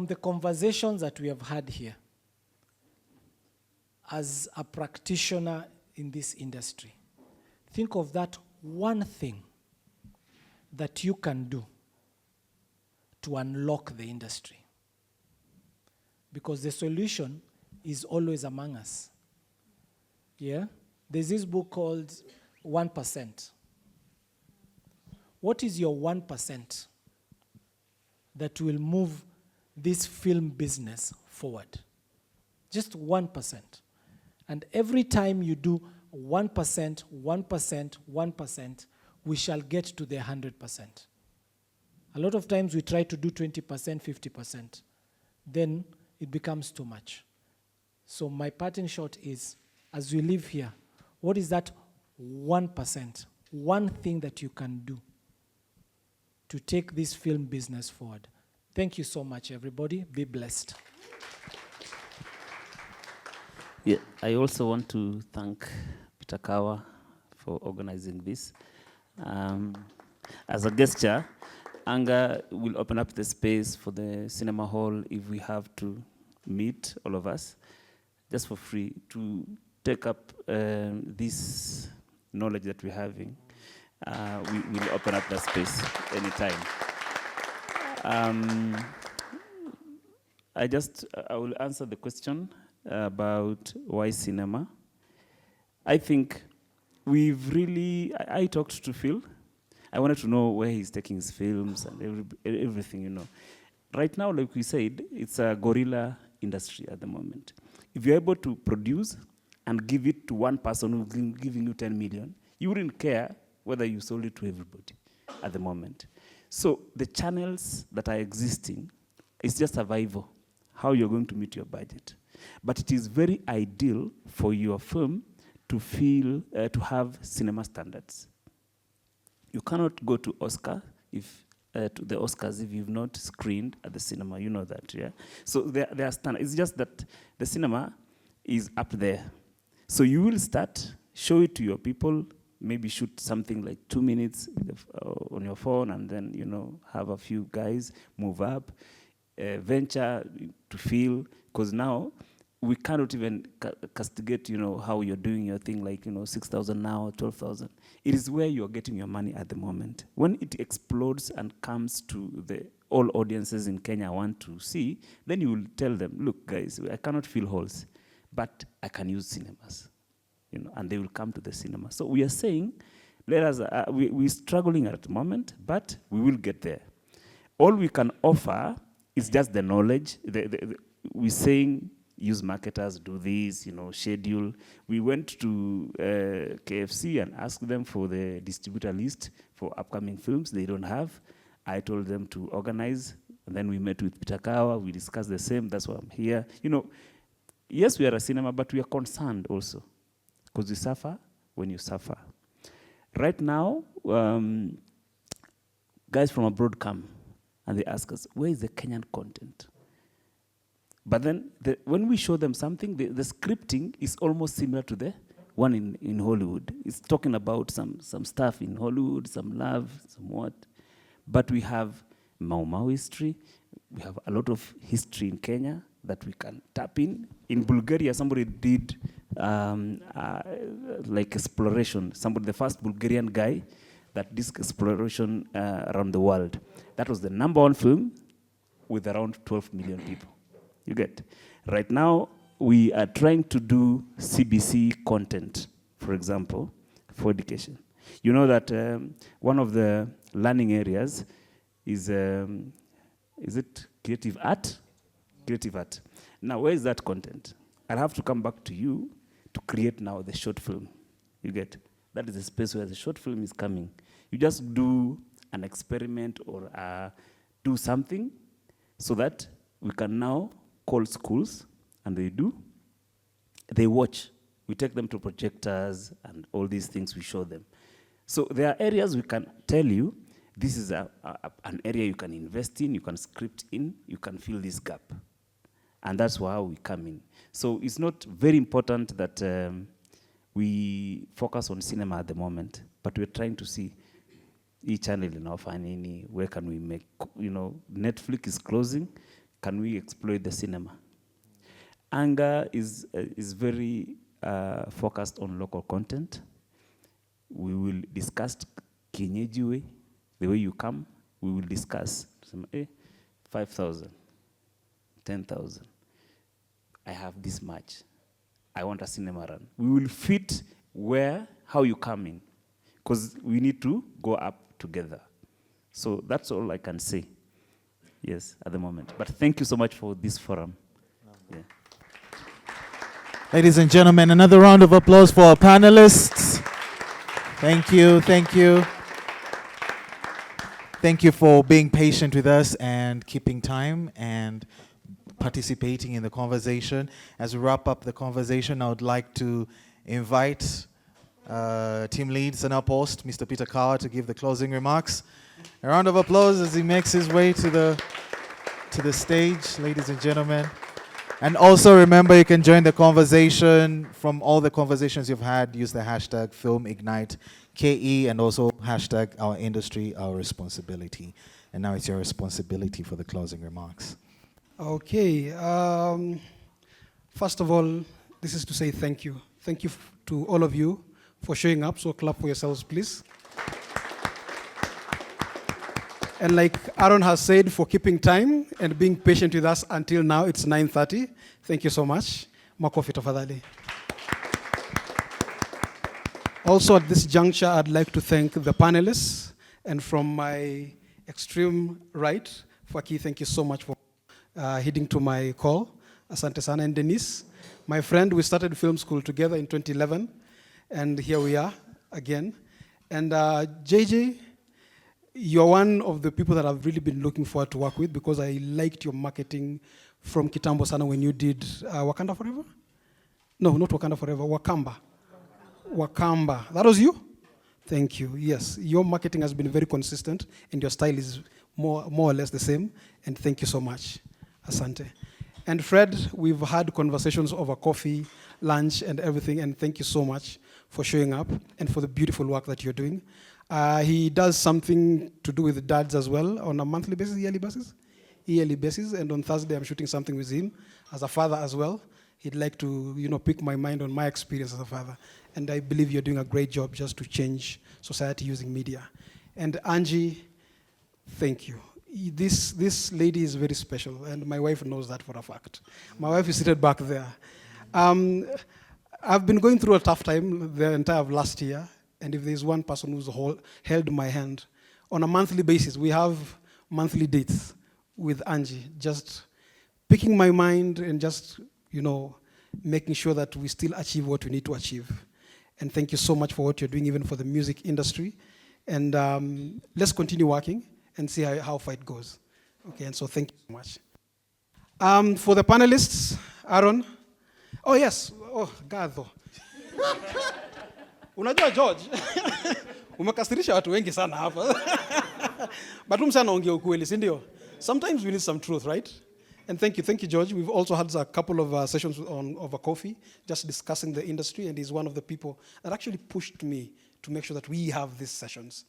the conversations that we have had here, as a practitioner in this industry, think of that one thing that you can do to unlock the industry. Because the solution is always among us. Yeah? There's this book called 1%. What is your 1% that will move this film business forward? Just 1%. And every time you do 1%, 1%, 1%, we shall get to the 100%. A lot of times we try to do 20%, 50%. Then it becomes too much. So my parting shot is, as we live here, what is that 1%, one thing that you can do to take this film business forward? Thank you so much, everybody. Be blessed. Yeah, I also want to thank Peter Kawa for organizing this. As a gesture, Anga will open up the space for the cinema hall if we have to meet, all of us, just for free, to take up this knowledge that we're having. We will open up that space anytime. I will answer the question about why cinema. I think I talked to Phil. I wanted to know where he's taking his films and everything, you know. Right now, like we said, it's a guerrilla industry at the moment. If you're able to produce and give it to one person who's giving you 10 million, you wouldn't care whether you sold it to everybody at the moment. So the channels that are existing, it's just survival, how you're going to meet your budget. But it is very ideal for your film to to have cinema standards. You cannot go to to the Oscars if you've not screened at the cinema. You know that, yeah? So there are standards. It's just that the cinema is up there. So you will start, show it to your people, maybe shoot something like 2 minutes on your phone, and then, you know, have a few guys move up, venture to feel, because now we cannot even castigate, how you're doing your thing, like, 6,000 now, 12,000. It is where you're getting your money at the moment. When it explodes and comes to all audiences in Kenya want to see, then you will tell them, look, guys, I cannot fill halls, but I can use cinemas, and they will come to the cinema. So we are saying, we're struggling at the moment, but we will get there. All we can offer is just the knowledge. We're saying, use marketers, do this, schedule. We went to KFC and asked them for the distributor list for upcoming films they don't have. I told them to organize, and then we met with Peter Kawa, we discussed the same, that's why I'm here. Yes, we are a cinema, but we are concerned also, because you suffer when you suffer. Right now, guys from abroad come, and they ask us, where is the Kenyan content? But then when we show them something, the scripting is almost similar to the one in Hollywood. It's talking about some stuff in Hollywood, some love, some what. But we have Mau Mau history. We have a lot of history in Kenya that we can tap in. In Bulgaria, somebody did like exploration. The first Bulgarian guy that did exploration around the world. That was the #1 film with around 12 million people. You get? Right now, we are trying to do CBC content, for example, for education. You know that one of the learning areas is it creative art? Creative art. Now, where is that content? I'll have to come back to you to create now the short film. You get? That is the space where the short film is coming. You just do an experiment or do something so that we can now call schools, and they watch. We take them to projectors and all these things we show them. So there are areas we can tell you, this is an area you can invest in, you can script in, you can fill this gap. And that's why we come in. So it's not very important that we focus on cinema at the moment, but we're trying to see each channel in our Fanini, where can we make, Netflix is closing, can we exploit the cinema? Anga is very focused on local content. We will discuss kienyeji way, the way you come. We will discuss 5,000, 10,000. I have this much. I want a cinema run. We will fit how you come in, because we need to go up together. So that's all I can say. Yes, at the moment. But thank you so much for this forum. Yeah. Ladies and gentlemen, another round of applause for our panelists. Thank you, thank you. Thank you for being patient with us and keeping time and participating in the conversation. As we wrap up the conversation, I would like to invite team lead Sanaa Post, Mr. Peter Kawa, to give the closing remarks. A round of applause as he makes his way to the stage, ladies and gentlemen. And also remember, you can join the conversation. From all the conversations you've had, use the hashtag FilmIgniteKE and also hashtag our industry, our responsibility. And now it's your responsibility for the closing remarks. Okay. First of all, this is to say thank you. Thank you to all of you for showing up. So clap for yourselves, please. And like Aaron has said, for keeping time and being patient with us until now, it's 9:30. Thank you so much. Makofi tafadhali. Also at this juncture, I'd like to thank the panelists. And from my extreme right, Fakii, thank you so much for heeding to my call. Asante sana. And Denise, my friend, we started film school together in 2011. And here we are again. And JJ, you're one of the people that I've really been looking forward to work with, because I liked your marketing from Kitambo Sana when you did Wakanda Forever? No, not Wakanda Forever, Wakamba. That was you? Thank you. Yes, your marketing has been very consistent and your style is more or less the same. And thank you so much. Asante. And Fred, we've had conversations over coffee, lunch, and everything. And thank you so much for showing up and for the beautiful work that you're doing. He does something to do with dads as well on a monthly basis, yearly basis. And on Thursday, I'm shooting something with him as a father as well. he'd like to, pick my mind on my experience as a father. And I believe you're doing a great job just to change society using media. And Angie, thank you. This lady is very special, and my wife knows that for a fact. My wife is seated back there. I've been going through a tough time the entire of last year, and if there's one person who's held my hand, on a monthly basis, we have monthly dates with Angie, just picking my mind and just, making sure that we still achieve what we need to achieve. And thank you so much for what you're doing, even for the music industry. And let's continue working and see how far it goes. Okay, and so thank you so much. For the panelists, Aaron. Oh, yes. Oh, Gadho. Unajua George, umekasirisha watu wengi sana hapa. But umsana ongea ukweli, si ndio? Sometimes we need some truth, right? And thank you, George. We've also had a couple of sessions over coffee, just discussing the industry, and he's one of the people that actually pushed me to make sure that we have these sessions,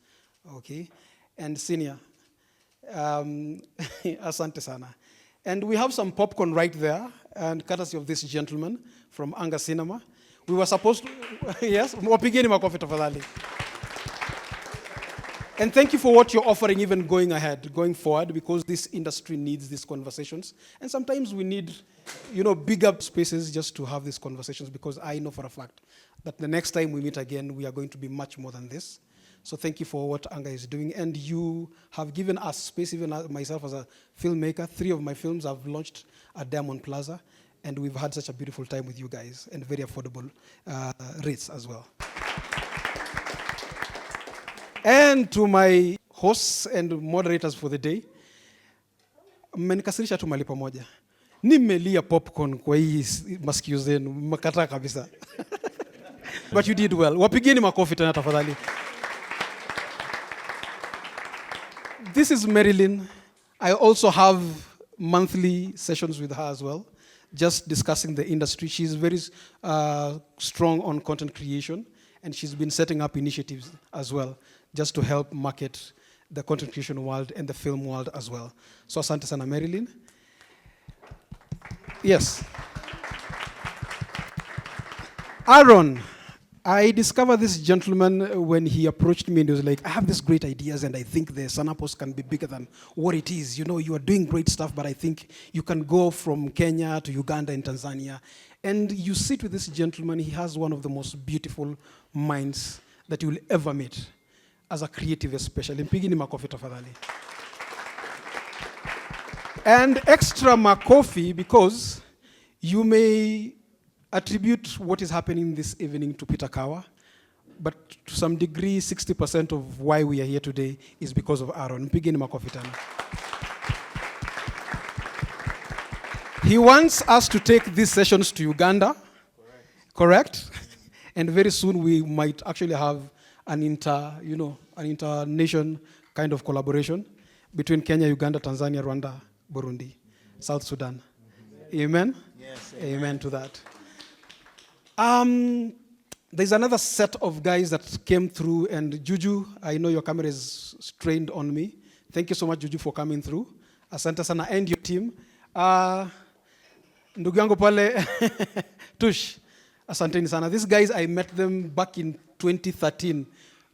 okay? And senior, asante sana. And we have some popcorn right there, and courtesy of this gentleman from Anga Cinema. We were supposed to, yes, wapigeni makofi tafadhali. And thank you for what you're offering, even going ahead, going forward, because this industry needs these conversations. And sometimes we need, bigger spaces just to have these conversations, because I know for a fact that the next time we meet again, we are going to be much more than this. So thank you for what Anga is doing. And you have given us space, even myself as a filmmaker. 3 of my films have launched at Diamond Plaza, and we've had such a beautiful time with you guys, and very affordable rates as well. And to my hosts and moderators for the day, mmenikasirisha tu mali pamoja. Nimelia popcorn kwa hii masikio zenu, mmekataa kabisa. But you did well. Wapigeni makofi tena tafadhali. This is Marylyn. I also have monthly sessions with her as well, just discussing the industry. She's very strong on content creation, and she's been setting up initiatives as well, just to help market the content creation world and the film world as well. So asante sana Marylyn. Yes. Aaron, I discovered this gentleman when he approached me and he was like, I have these great ideas and I think the Sanaa Post can be bigger than what it is. You are doing great stuff, but I think you can go from Kenya to Uganda and Tanzania. And you sit with this gentleman, he has one of the most beautiful minds that you will ever meet, as a creative especially. Mpigeni makofi tafadhali. And extra makofi because you may attribute what is happening this evening to Peter Kawa, but to some degree, 60% of why we are here today is because of Aaron. Mpigeni makofi tena. He wants us to take these sessions to Uganda, correct? And very soon we might actually have an inter-nation kind of collaboration between Kenya, Uganda, Tanzania, Rwanda, Burundi, South Sudan. Amen? Yes. Amen to that. There's another set of guys that came through, and Juju, I know your camera is strained on me. Thank you so much, Juju, for coming through. Asante sana, and your team. Ndugu yangu pale, Tush, asanteni sana. These guys, I met them back in 2013.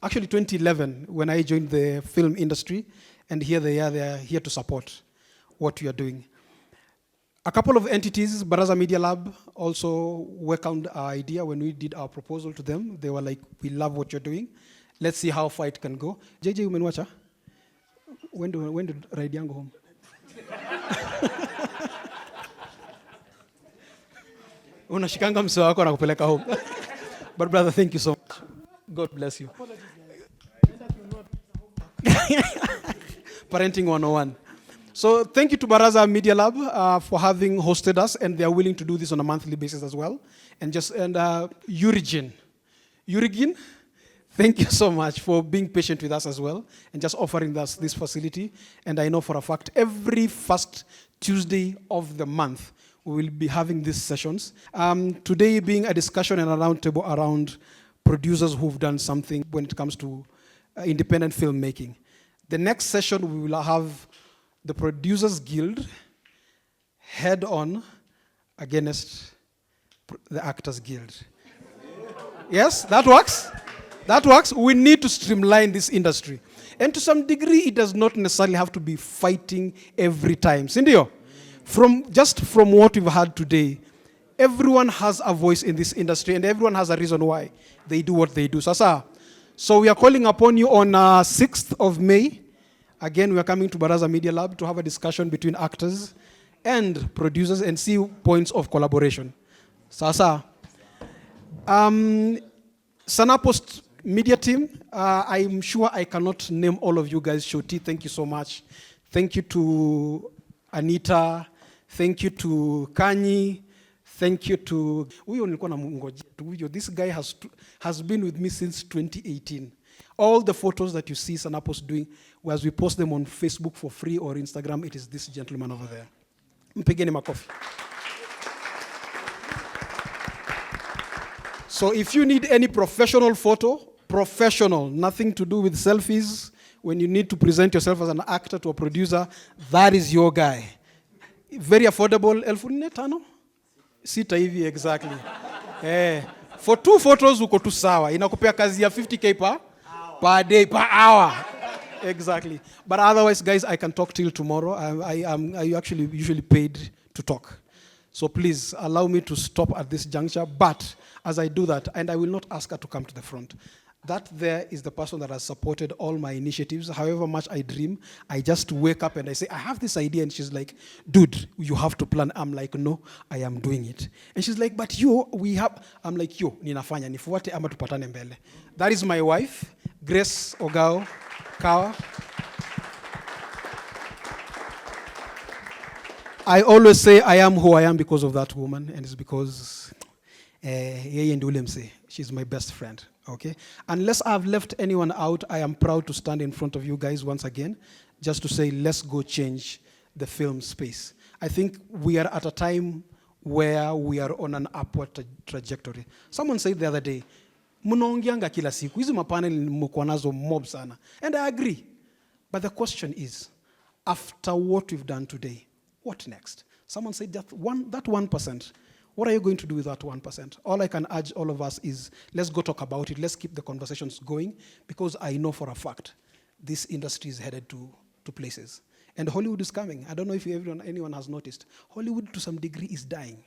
Actually 2011, when I joined the film industry, and here they are here to support what we are doing. A couple of entities, Baraza Media Lab, also welcomed our idea when we did our proposal to them. They were like, we love what you're doing. Let's see how far it can go. JJ, umeniwacha? When do ride yangu home? Unashikanga msee wako na kupeleka home. But brother, thank you so much. God bless you. Parenting 101. So thank you to Baraza Media Lab for having hosted us, and they are willing to do this on a monthly basis as well. And Urigin, thank you so much for being patient with us as well, and just offering us this facility. And I know for a fact, every first Tuesday of the month, we will be having these sessions. Today being a discussion and a roundtable around producers who've done something when it comes to independent filmmaking. The next session, we will have the Producers Guild head on against the Actors Guild. Yes, that works. That works. We need to streamline this industry. And to some degree, it does not necessarily have to be fighting every time. Sindio? From what we've had today, everyone has a voice in this industry and everyone has a reason why they do what they do. Sasa. So we are calling upon you on 6th of May. Again, we are coming to Baraza Media Lab to have a discussion between actors and producers and see points of collaboration. Sasa. Sanaa Post media team, I'm sure I cannot name all of you guys. Shoti, thank you so much. Thank you to Anita. Thank you to Kanyi. Thank you to... This guy has been with me since 2018. All the photos that you see Sanaa Post doing, as we post them on Facebook for free or Instagram, it is this gentleman over there. Mpigeni makofi. So if you need any professional photo, professional, nothing to do with selfies, when you need to present yourself as an actor to a producer, that is your guy. Very affordable. Sita hivi exactly. For 2 photos, uko tu sawa. Inakupea kazi ya 50K per day, per hour. Exactly. But otherwise, guys, I can talk till tomorrow. I actually usually paid to talk. So please allow me to stop at this juncture. But as I do that, and I will not ask her to come to the front, that there is the person that has supported all my initiatives. However much I dream, I just wake up and I say, I have this idea. And she's like, dude, you have to plan. I'm like, no, I am doing it. And she's like, but we have. I'm like, ninafanya, nifuate ama tupatane mbele. That is my wife, Grace Ogao Kawa. I always say I am who I am because of that woman, and it's because she's my best friend. Okay? Unless I've left anyone out, I am proud to stand in front of you guys once again, just to say, let's go change the film space. I think we are at a time where we are on an upward trajectory. Someone said the other day, munaongeanga kila siku, hizi mapanel mko nazo mob sana. And I agree. But the question is, after what we've done today, what next? Someone said that 1%. What are you going to do with that 1%? All I can urge all of us is, let's go talk about it. Let's keep the conversations going, because I know for a fact this industry is headed to places. And Hollywood is coming. I don't know if anyone has noticed. Hollywood, to some degree, is dying.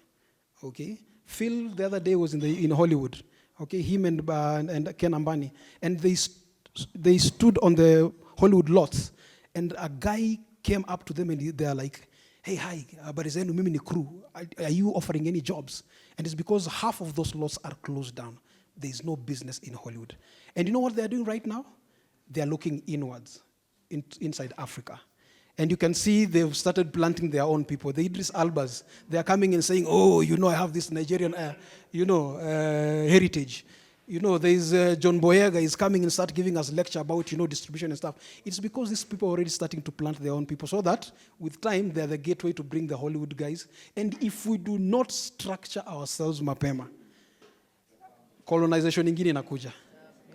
Okay? Phil, the other day, was in Hollywood. Okay? Him and Ken Ambani. And they stood on the Hollywood lots. And a guy came up to them and they're like, hey, hi, Barizenu, mimi ni crew. Are you offering any jobs? And it's because half of those lots are closed down. There is no business in Hollywood. And you know what they're doing right now? They're looking inwards, inside Africa. And you can see they've started planting their own people. The Idris Albas, they're coming and saying, oh, I have this Nigerian, heritage. There's John Boyega is coming and start giving us lecture about, distribution and stuff. It's because these people are already starting to plant their own people, so that with time, they're the gateway to bring the Hollywood guys. And if we do not structure ourselves mapema, colonization ingine inakuja.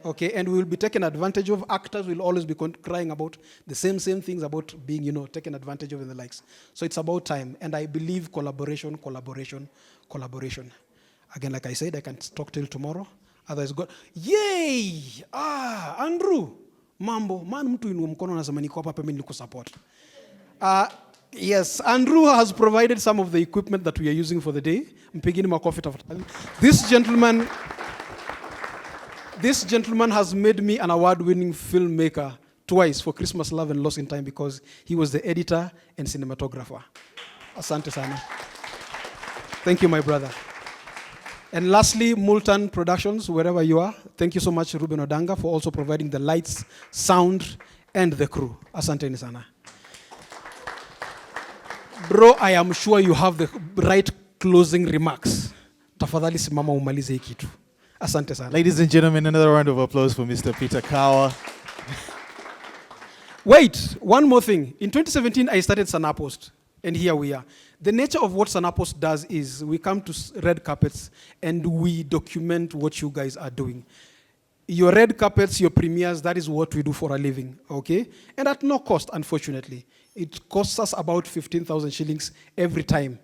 Okay, and we will be taken advantage of. Actors will always be crying about the same things about being, taken advantage of and the likes. So it's about time. And I believe collaboration. Again, like I said, I can talk till tomorrow. Otherwise, God, yay! Andrew, mambo, man mtu inua mkono nasema niko hapa mimi niko support. Yes, Andrew has provided some of the equipment that we are using for the day. Mpigeni makofi tafadhali. This gentleman has made me an award-winning filmmaker twice for Christmas Love and Lost in Time, because he was the editor and cinematographer. Asante sana. Thank you, my brother. And lastly, Multan Productions, wherever you are. Thank you so much, Ruben Odanga, for also providing the lights, sound, and the crew. Asante sana. Bro, I am sure you have the right closing remarks. Tafadhali simama umalize hii kitu. Asante sana. Ladies and gentlemen, another round of applause for Mr. Peter Kawa. Wait, one more thing. In 2017, I started Sanaa Post, and here we are. The nature of what Sanaa Post does is we come to red carpets and we document what you guys are doing. Your red carpets, your premieres, that is what we do for a living, okay? And at no cost, unfortunately. It costs us about 15,000 shillings every time.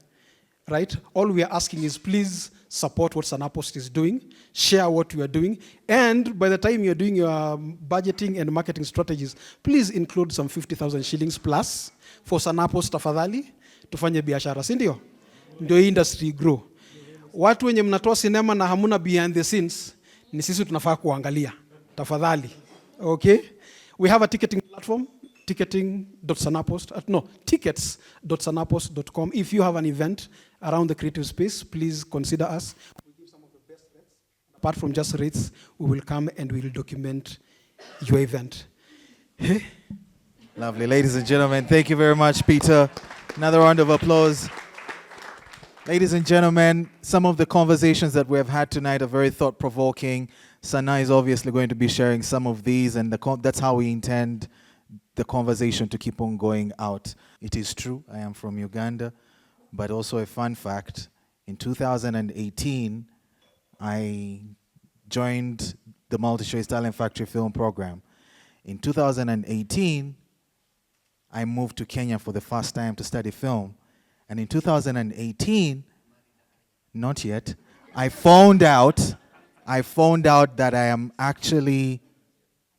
right? All we are asking is please support what Sanaa Post is doing, share what we are doing, and by the time you're doing your budgeting and marketing strategies, please include some 50,000 shillings plus for Sanaa Post tafadhali, tufanye biashara, si ndio? Ndio industry grow. Watu wenye mnatoa sinema na hamuna behind the scenes, ni sisi tunafaa kuangalia, tafadhali. Okay? We have a ticketing platform, tickets.sanapost.com. If you have an event around the creative space, please consider us. We give some of the best rates. Apart from just rates, we will come and we will document your event. Lovely. Ladies and gentlemen, thank you very much, Peter. Another round of applause. Ladies and gentlemen, some of the conversations that we have had tonight are very thought-provoking. Sanaa is obviously going to be sharing some of these, and that's how we intend the conversation to keep on going out. It is true, I am from Uganda, but also a fun fact, in 2018, I joined the Multi-Choice Talent Factory Film Program. In 2018, I moved to Kenya for the first time to study film. And in 2018, not yet, I found out that I am actually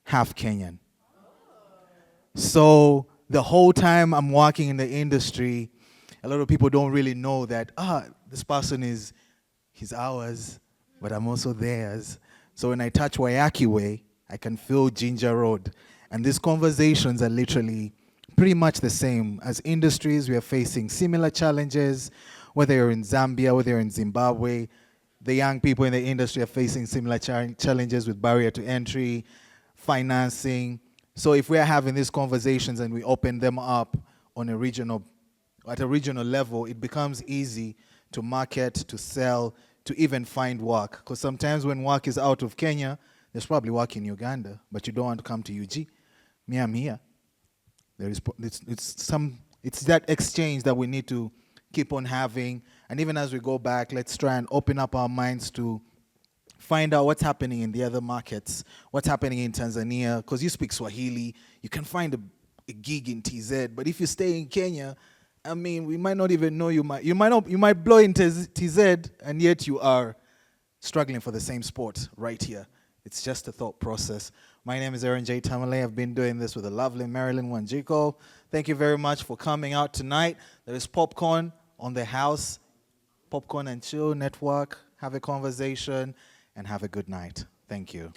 half Kenyan. So the whole time I'm working in the industry, a lot of people don't really know that, this person he's ours, but I'm also theirs. So when I touch Wayaki Way, I can feel Ginger Road. And these conversations are literally pretty much the same. As industries, we are facing similar challenges, whether you're in Zambia, whether you're in Zimbabwe. The young people in the industry are facing similar challenges with barrier to entry, financing. So if we are having these conversations and we open them up on at a regional level, it becomes easy to market, to sell, to even find work. Because sometimes when work is out of Kenya, there's probably work in Uganda, but you don't want to come to UG. Me, I'm here. It's that exchange that we need to keep on having. And even as we go back, let's try and open up our minds to find out what's happening in the other markets, what's happening in Tanzania, because you speak Swahili, you can find a gig in TZ, but if you stay in Kenya, I mean, we might not even know you might blow in TZ, and yet you are struggling for the same sport right here. It's just a thought process. My name is Aaron J. Tamale. I've been doing this with the lovely Marylyn Wanjiku. Thank you very much for coming out tonight. There is popcorn on the house, Popcorn and Chill Network. Have a conversation and have a good night. Thank you.